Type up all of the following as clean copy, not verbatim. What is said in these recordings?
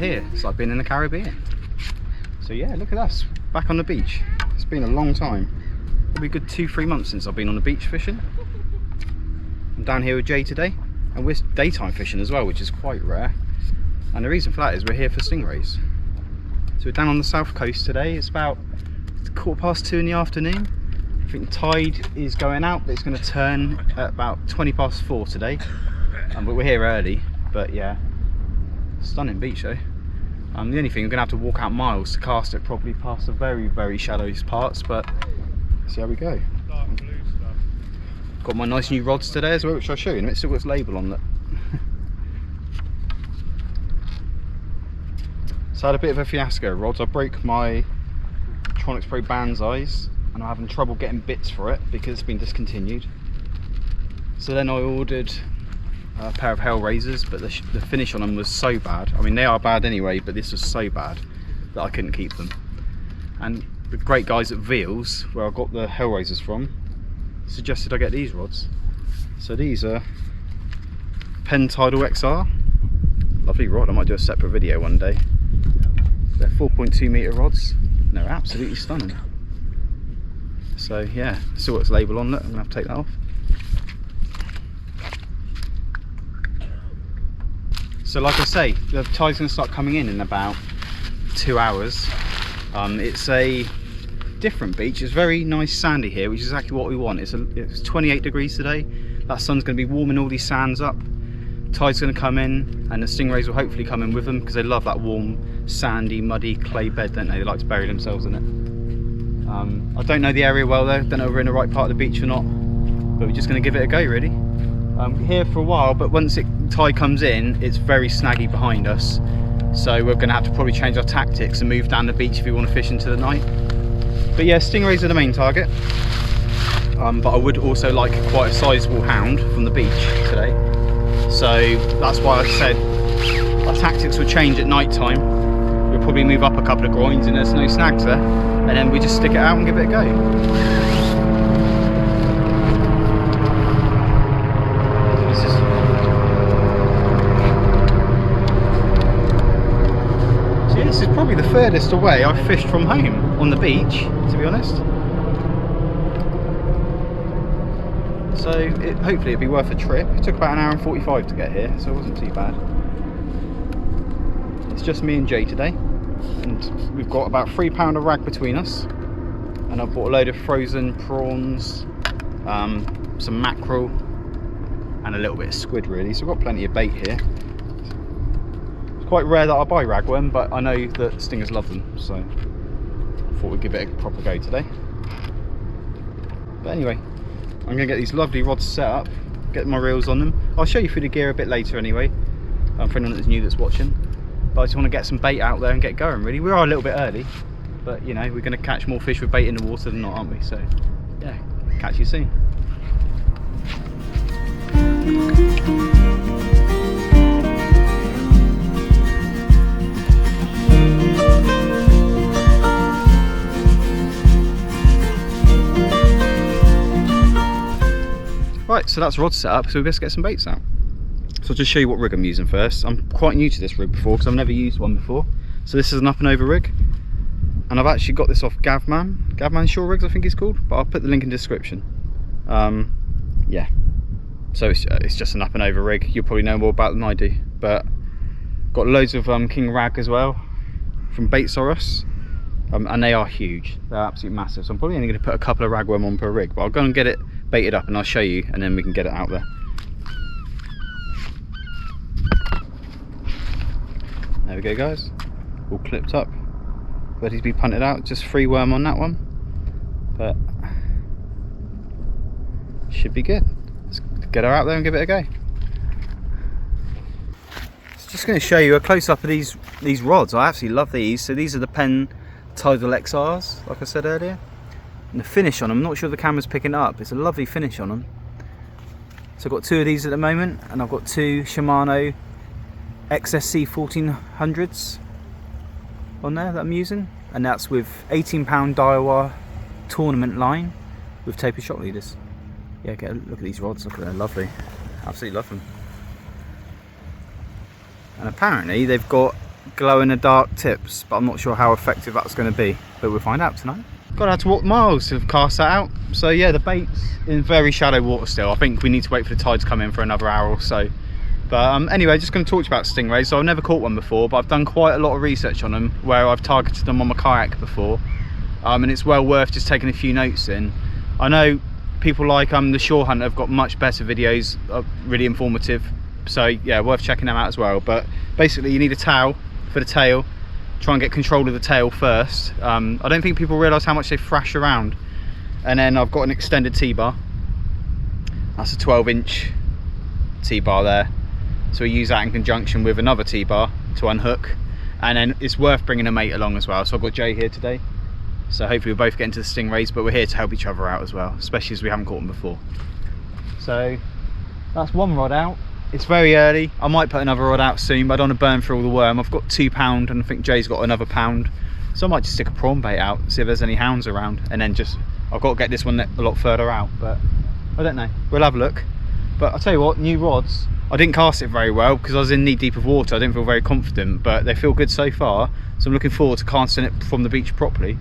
here. It's like being in the Caribbean. So yeah, look at us, back on the beach. It's been a long time. Probably a good 2-3 months since I've been on the beach fishing. I'm down here with Jay today, and we're daytime fishing as well, which is quite rare. And the reason for that is we're here for stingrays. So we're down on the south coast today. It's about 2:15 in the afternoon. I think tide is going out, but it's going to turn at about 4:20 today. But we're here early. But yeah, stunning beach though. The only thing, we're going to have to walk out miles to cast it properly past the very, very shallow parts, but see how we go. Got my nice new rods today as well, which I'll show you, and it's still got its label on it. So I had a bit of a fiasco of rods. I broke my Tronics Pro Banzai's, and I'm having trouble getting bits for it because it's been discontinued. So then I ordered a pair of Hellraisers, but the finish on them was so bad. I mean, they are bad anyway, but this was so bad that I couldn't keep them. And the great guys at Veals, where I got the Hellraisers from, suggested I get these rods. So these are Penn Tidal XR. Lovely rod. I might do a separate video one day. They're 4.2 metre rods, and they're absolutely stunning. So yeah, still got its label on it. I'm gonna have to take that off. So like I say, the tide's going to start coming in about 2 hours. It's a different beach. It's very nice sandy here, which is exactly what we want. It's 28 degrees today. That sun's going to be warming all these sands up. Tide's going to come in, and the stingrays will hopefully come in with them because they love that warm, sandy, muddy clay bed, don't they? They like to bury themselves in it. I don't know the area well though. Don't know if we're in the right part of the beach or not, but we're just going to give it a go really. Here for a while, but once tide comes in, it's very snaggy behind us, so we're going to have to probably change our tactics and move down the beach if we want to fish into the night. But yeah, stingrays are the main target, but I would also like quite a sizable hound from the beach today, so that's why I said our tactics will change at night time. We'll probably move up a couple of groins and there's no snags there, and then we just stick it out and give it a go. This is probably the furthest away I've fished from home on the beach, to be honest. So hopefully it'll be worth a trip. It took about an hour and 45 to get here, so it wasn't too bad. It's just me and Jay today, and we've got about £3 of rag between us, and I've bought a load of frozen prawns, some mackerel, and a little bit of squid really, so we've got plenty of bait here. Quite rare that I buy ragworm, but I know that stingers love them, so I thought we'd give it a proper go today. But anyway, I'm going to get these lovely rods set up, get my reels on them. I'll show you through the gear a bit later anyway, for anyone that's new that's watching. But I just want to get some bait out there and get going really. We are a little bit early, but you know, we're going to catch more fish with bait in the water than not, aren't we? So yeah, catch you soon. Right, so that's rod set up, so we best get some baits out. So I'll just show you what rig I'm using first. I'm quite new to this rig before because I've never used one before. So this is an up and over rig, and I've actually got this off Gavman Shore Rigs I think it's called, but I'll put the link in the description. Yeah, so it's just an up and over rig. You'll probably know more about it than I do, but got loads of King Rag as well from Baitsaurus, and they are huge. They're absolutely massive, so I'm probably only going to put a couple of ragworm on per rig, but I'll go and get it baited up and I'll show you, and then we can get it out there. There we go guys, all clipped up, ready to be punted out. Just free worm on that one, but should be good. Let's get her out there and give it a go. So just going to show you a close-up of these rods. I absolutely love these. So these are the Penn Tidal XRs, like I said earlier. And the finish on them, I'm not sure if the camera's picking it up, it's a lovely finish on them. So I've got two of these at the moment, and I've got two Shimano XSC 1400s on there that I'm using, and that's with 18-pound Daiwa tournament line with tapered shock leaders. Yeah, get a look at these rods, look at them, they're lovely. Absolutely love them. And apparently they've got glow in the dark tips, but I'm not sure how effective that's going to be, but we'll find out tonight. Got out to walk miles to cast that out. So yeah, the bait's in very shallow water still. I think we need to wait for the tide to come in for another hour or so. But anyway, just going to talk to you about stingrays. So I've never caught one before, but I've done quite a lot of research on them where I've targeted them on my kayak before, and it's well worth just taking a few notes in. I know people like the Shore Hunter have got much better videos, really informative, so yeah, worth checking them out as well. But basically you need a towel for the tail. Try and get control of the tail first. I don't think people realise how much they thrash around. And then I've got an extended T-bar. That's a 12-inch T-bar there. So we use that in conjunction with another T-bar to unhook. And then it's worth bringing a mate along as well. So I've got Jay here today. So hopefully we'll both get into the stingrays, but we're here to help each other out as well, especially as we haven't caught them before. So that's one rod out. It's very early. I might put another rod out soon, but I don't want to burn through all the worm. I've got £2 and I think Jay's got another £1. So I might just stick a prawn bait out, see if there's any hounds around, and then just, I've got to get this one a lot further out, but I don't know. We'll have a look. But I'll tell you what, new rods, I didn't cast it very well because I was in knee deep of water. I didn't feel very confident, but they feel good so far. So I'm looking forward to casting it from the beach properly,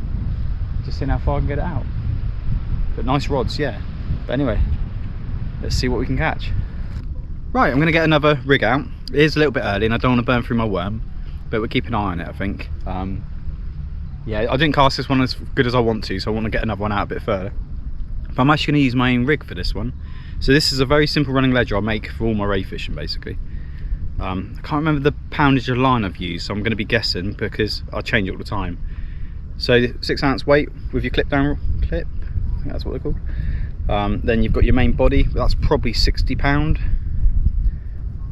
just seeing how far I can get it out. But nice rods, yeah. But anyway, let's see what we can catch. Right, I'm going to get another rig out. It is a little bit early and I don't want to burn through my worm, but we'll keep an eye on it, I think. Yeah, I didn't cast this one as good as I want to, so I want to get another one out a bit further. But I'm actually going to use my own rig for this one. So this is a very simple running ledger I make for all my ray fishing, basically. I can't remember the poundage of line I've used, so I'm going to be guessing because I change it all the time. So 6 ounce weight with your clip down clip, I think that's what they're called. Then you've got your main body, that's probably £60.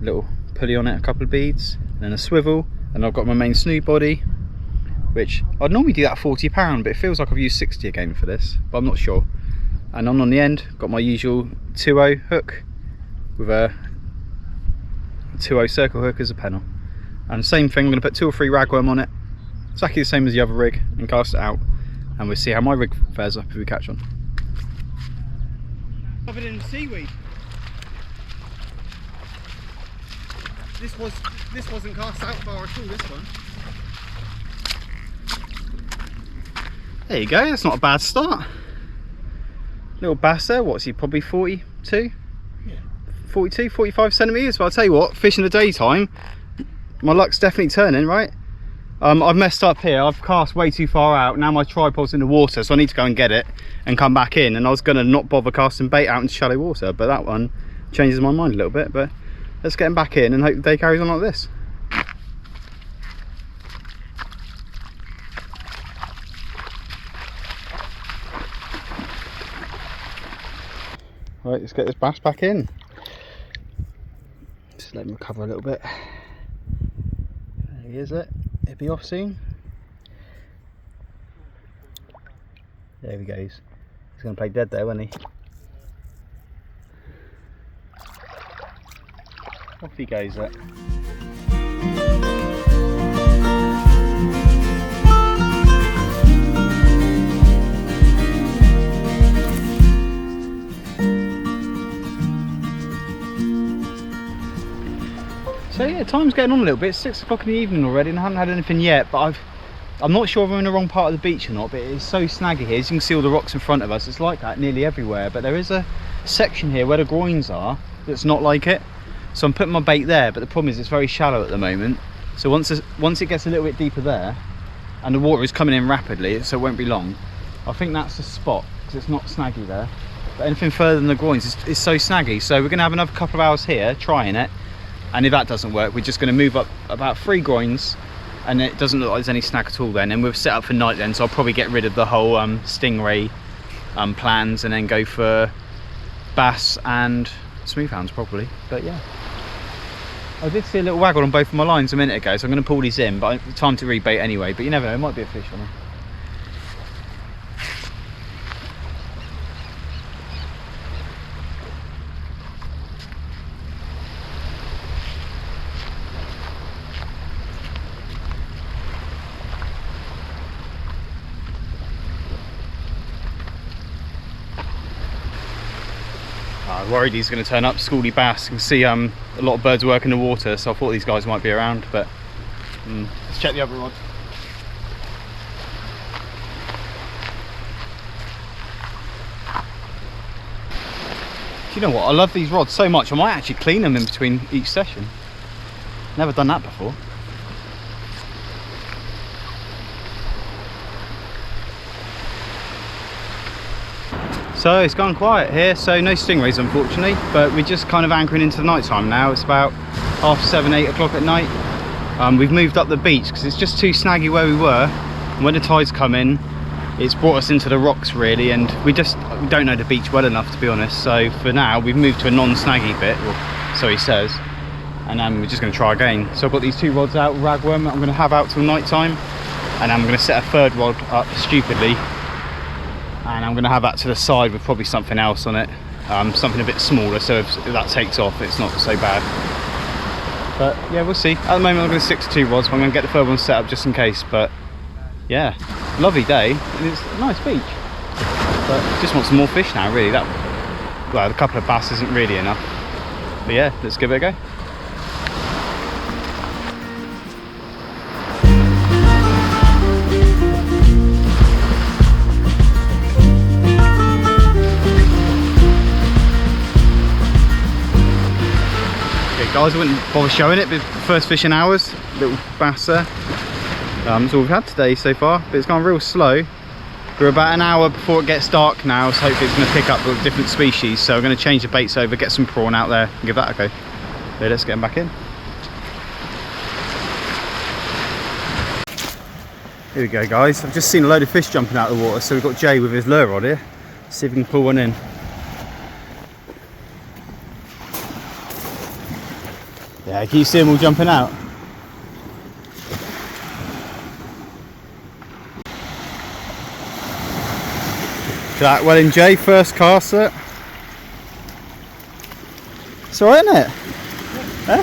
Little pulley on it, a couple of beads, and then a swivel, and I've got my main snood body, which I'd normally do that £40, but it feels like I've used 60 again for this, but I'm not sure. And on the end, got my usual 2.0 hook with a 2.0 circle hook as a pennel. And same thing, I'm going to put 2 or 3 ragworm on it, exactly the same as the other rig, and cast it out, and we'll see how my rig fares up if we catch one. Covered in seaweed. This wasn't cast out far at all, this one. There you go, that's not a bad start. Little bass there, what's he, probably 42? Yeah. 42, 45 centimetres, but I'll tell you what, fish in the daytime, my luck's definitely turning, right? I've messed up here, I've cast way too far out, now my tripod's in the water, so I need to go and get it and come back in, and I was going to not bother casting bait out into shallow water, but that one changes my mind a little bit. But let's get him back in and hope the day carries on like this. Right, let's get this bass back in. Just let him recover a little bit. There he is, he'll be off soon. There he goes. He's going to play dead there, won't he? Off he goes there. So yeah, time's getting on a little bit. It's 6 o'clock in the evening already and I haven't had anything yet, but I'm not sure if I'm in the wrong part of the beach or not, but it is so snaggy here. As you can see all the rocks in front of us, it's like that nearly everywhere, but there is a section here where the groins are that's not like it. So I'm putting my bait there, but the problem is it's very shallow at the moment. So once it gets a little bit deeper there, and the water is coming in rapidly, so it won't be long, I think that's the spot, because it's not snaggy there. But anything further than the groins is so snaggy. So we're going to have another couple of hours here trying it, and if that doesn't work, we're just going to move up about 3 groins, and it doesn't look like there's any snag at all then, and we've set up for night then, so I'll probably get rid of the whole stingray plans and then go for bass and smooth-hounds probably. But yeah, I did see a little waggle on both of my lines a minute ago, so I'm going to pull these in, but time to rebait anyway, but you never know, it might be a fish on them. I worried he's going to turn up, schooly bass. You can see a lot of birds work in the water, so I thought these guys might be around, but Let's check the other rod. Do you know what? I love these rods so much. I might actually clean them in between each session. Never done that before. So it's gone quiet here, so no stingrays unfortunately, but we're just kind of anchoring into the night time now. It's about 7:30, 8 o'clock at night. We've moved up the beach because it's just too snaggy where we were, and when the tides come in it's brought us into the rocks really, and we don't know the beach well enough to be honest. So for now we've moved to a non-snaggy bit, or so he says, and we're just going to try again. So I've got these 2 rods out, ragworm, I'm going to have out till night time, and I'm going to set a 3rd rod up stupidly, and I'm going to have that to the side with probably something else on it, something a bit smaller, so if that takes off it's not so bad. But yeah, we'll see. At the moment I'm going to stick to 2 rods, but I'm going to get the 3rd one set up just in case. But yeah, lovely day, and it's a nice beach, but just want some more fish now really. Well, a couple of bass isn't really enough, but yeah, let's give it a go. Guys, I wouldn't bother showing it, but first fish in hours, little bass there. That's all we've had today so far, but it's gone real slow. We're about an hour before it gets dark now, so hopefully it's going to pick up with different species. So we're going to change the baits over, get some prawn out there, and give that a go. So let's get them back in. Here we go guys, I've just seen a load of fish jumping out of the water, so we've got Jay with his lure rod here. Let's see if we can pull one in. Yeah, can you see them all jumping out? That well in Jay, first cast it. It's alright, isn't it? Yeah. Huh?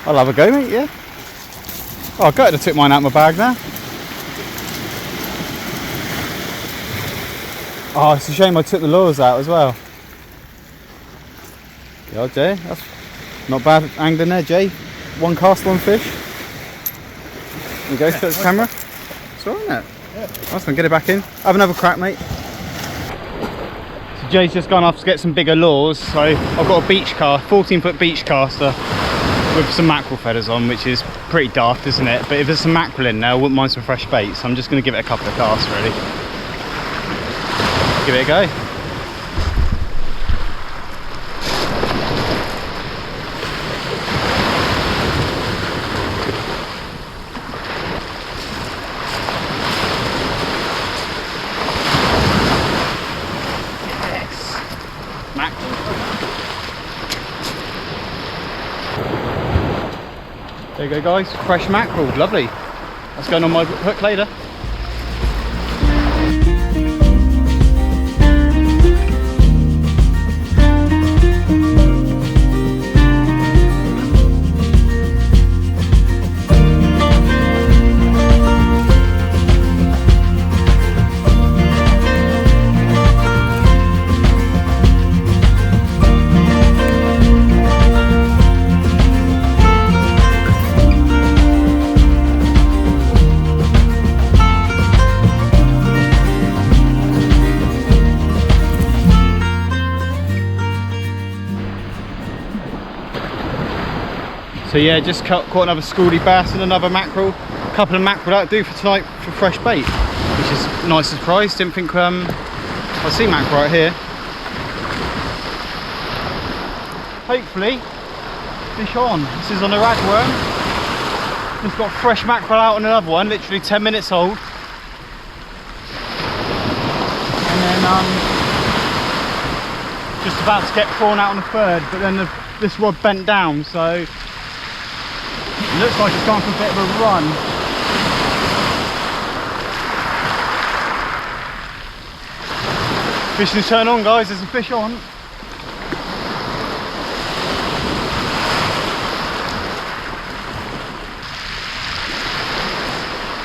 I'll have a go, mate, yeah. Oh, I got it, I took mine out of my bag now. Oh, it's a shame I took the lures out as well. Yeah, Jay, that's not bad angling there, Jay. 1 cast, 1 fish. There you go, to the camera. It's alright, isn't it? Yeah. Nice one, get it back in. Have another crack, mate. So Jay's just gone off to get some bigger lures. So I've got a beach cast, 14-foot beach caster with some mackerel feathers on, which is pretty daft, isn't it? But if there's some mackerel in there, I wouldn't mind some fresh bait. So I'm just going to give it a couple of casts, really. Give it a go. There you go guys, fresh mackerel, lovely. That's going on my hook later. So yeah, just caught another scaldy bass and another mackerel. A couple of mackerel that'll do for tonight for fresh bait, which is a nice surprise. Didn't think I see mackerel right here. Hopefully, fish on. This is on a ragworm. Just got fresh mackerel out on another one, literally 10 minutes old. And then just about to get prawn out on the 3rd, but then this rod bent down, so it looks like it's gone for a bit of a run. Fishing turn on, guys, there's a fish on.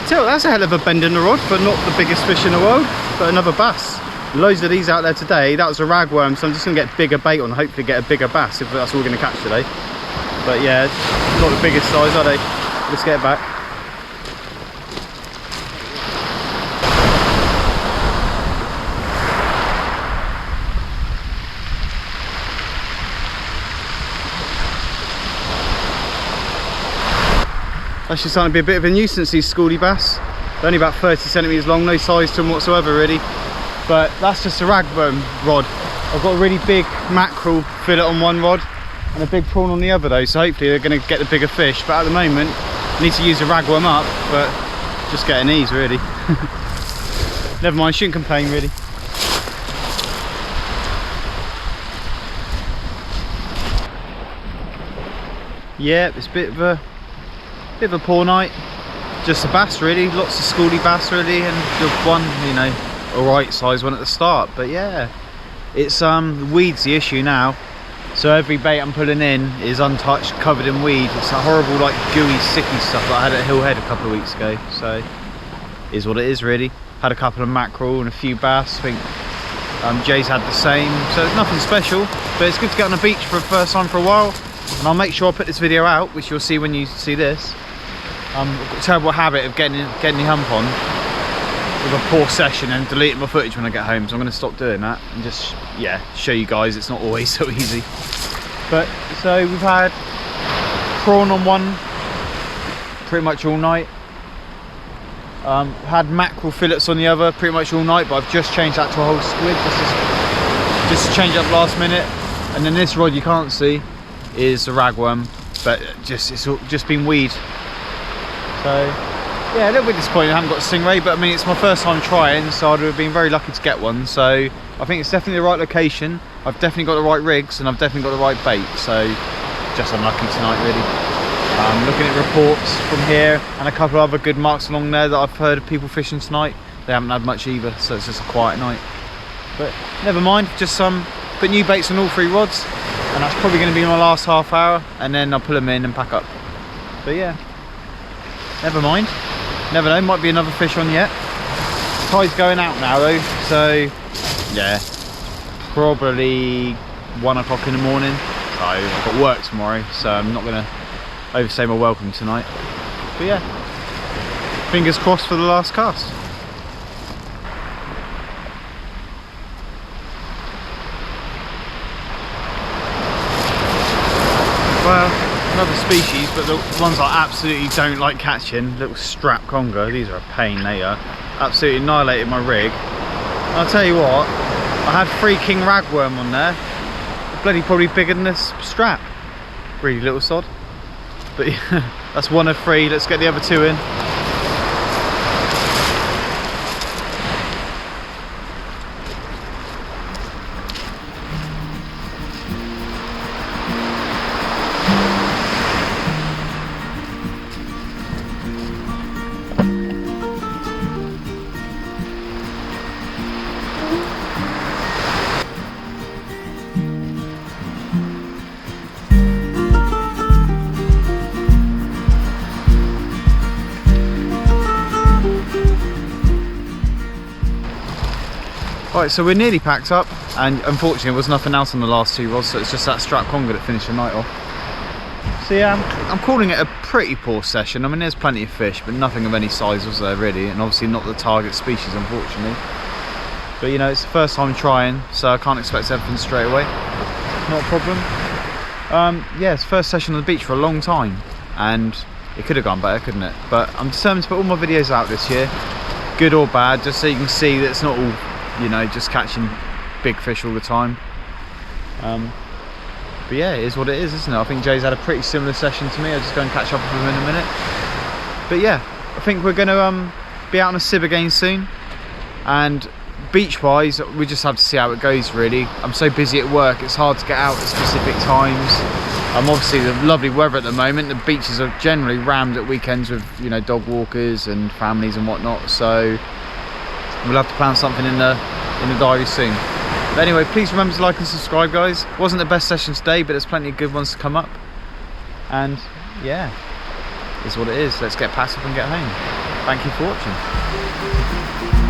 So that's a hell of a bend in the rod for not the biggest fish in the world, but another bass. Loads of these out there today. That was a ragworm, so I'm just gonna get bigger bait on, hopefully get a bigger bass if that's all we're gonna catch today. But yeah, not the biggest size, are they? Let's get it back. Actually starting to be a bit of a nuisance, these schoolie bass. They're only about 30 centimetres long, no size to them whatsoever really. But that's just a ragworm rod. I've got a really big mackerel fillet on one rod and a big prawn on the other though, so hopefully they're going to get the bigger fish. But at the moment, I need to use a ragworm up, but just getting these really. Never mind, shouldn't complain really. Yeah, it's a bit of a poor night. Just a bass really, lots of schoolie bass really, and just one, you know, alright size one at the start. But yeah, it's weed's the issue now. So every bait I'm pulling in is untouched, covered in weed. It's a horrible like gooey, sicky stuff that I had at Hillhead a couple of weeks ago. So is what it is really. Had a couple of mackerel and a few bass. I think Jay's had the same. So it's nothing special, but it's good to get on the beach for the first time for a while. And I'll make sure I put this video out, which you'll see when you see this. I've got a terrible habit of getting the hump on with a poor session and deleting my footage when I get home, so I'm going to stop doing that and just, yeah, show you guys it's not always so easy. But so we've had prawn on one pretty much all night, had mackerel fillets on the other pretty much all night, but I've just changed that to a whole squid just to change up last minute. And then this rod you can't see is a ragworm, but it's all just been weed. So yeah, a little bit disappointed I haven't got a stingray, but I mean it's my first time trying, so I'd have been very lucky to get one. So I think it's definitely the right location. I've definitely got the right rigs and I've definitely got the right bait. So just unlucky tonight really. Looking at reports from here and a couple of other good marks along there that I've heard of people fishing tonight, they haven't had much either, so it's just a quiet night. But never mind, just put new baits on all three rods, and that's probably going to be my last half hour, and then I'll pull them in and pack up. But yeah, never mind. Never know, might be another fish on yet. Tide's going out now though, so yeah, probably 1 o'clock in the morning. So I've got work tomorrow, so I'm not going to overstay my welcome tonight. But yeah, fingers crossed for the last cast. Well, another species, but the ones I absolutely don't like catching, little strap conger. These are a pain, they are. Absolutely annihilated my rig. And I'll tell you what, I had 3 king ragworm on there. Bloody probably bigger than this strap. Really little sod. But yeah, that's 1 of 3. Let's get the other 2 in. Right, so we're nearly packed up, and unfortunately there was nothing else on the last 2 rods, so it's just that strap conger that finished the night off. So yeah, I'm calling it a pretty poor session. I mean, there's plenty of fish, but nothing of any size was there really, and obviously not the target species, unfortunately. But you know, it's the first time trying, so I can't expect everything straight away. Not a problem. Yeah, it's the first session on the beach for a long time, and it could have gone better, couldn't it? But I'm determined to put all my videos out this year, good or bad, just so you can see that it's not all, you know, just catching big fish all the time. But yeah, it is what it is, isn't it? I think Jay's had a pretty similar session to me. I'll just go and catch up with him in a minute. But yeah, I think we're going to be out on a sib again soon, and beach wise we just have to see how it goes really. I'm so busy at work, it's hard to get out at specific times. Obviously the lovely weather at the moment, the beaches are generally rammed at weekends with, you know, dog walkers and families and whatnot, so we'll have to plan something in the diary soon. But anyway, please remember to like and subscribe, guys. Wasn't the best session today, but there's plenty of good ones to come up, and yeah, it's what it is. Let's get passive and get home. Thank you for watching.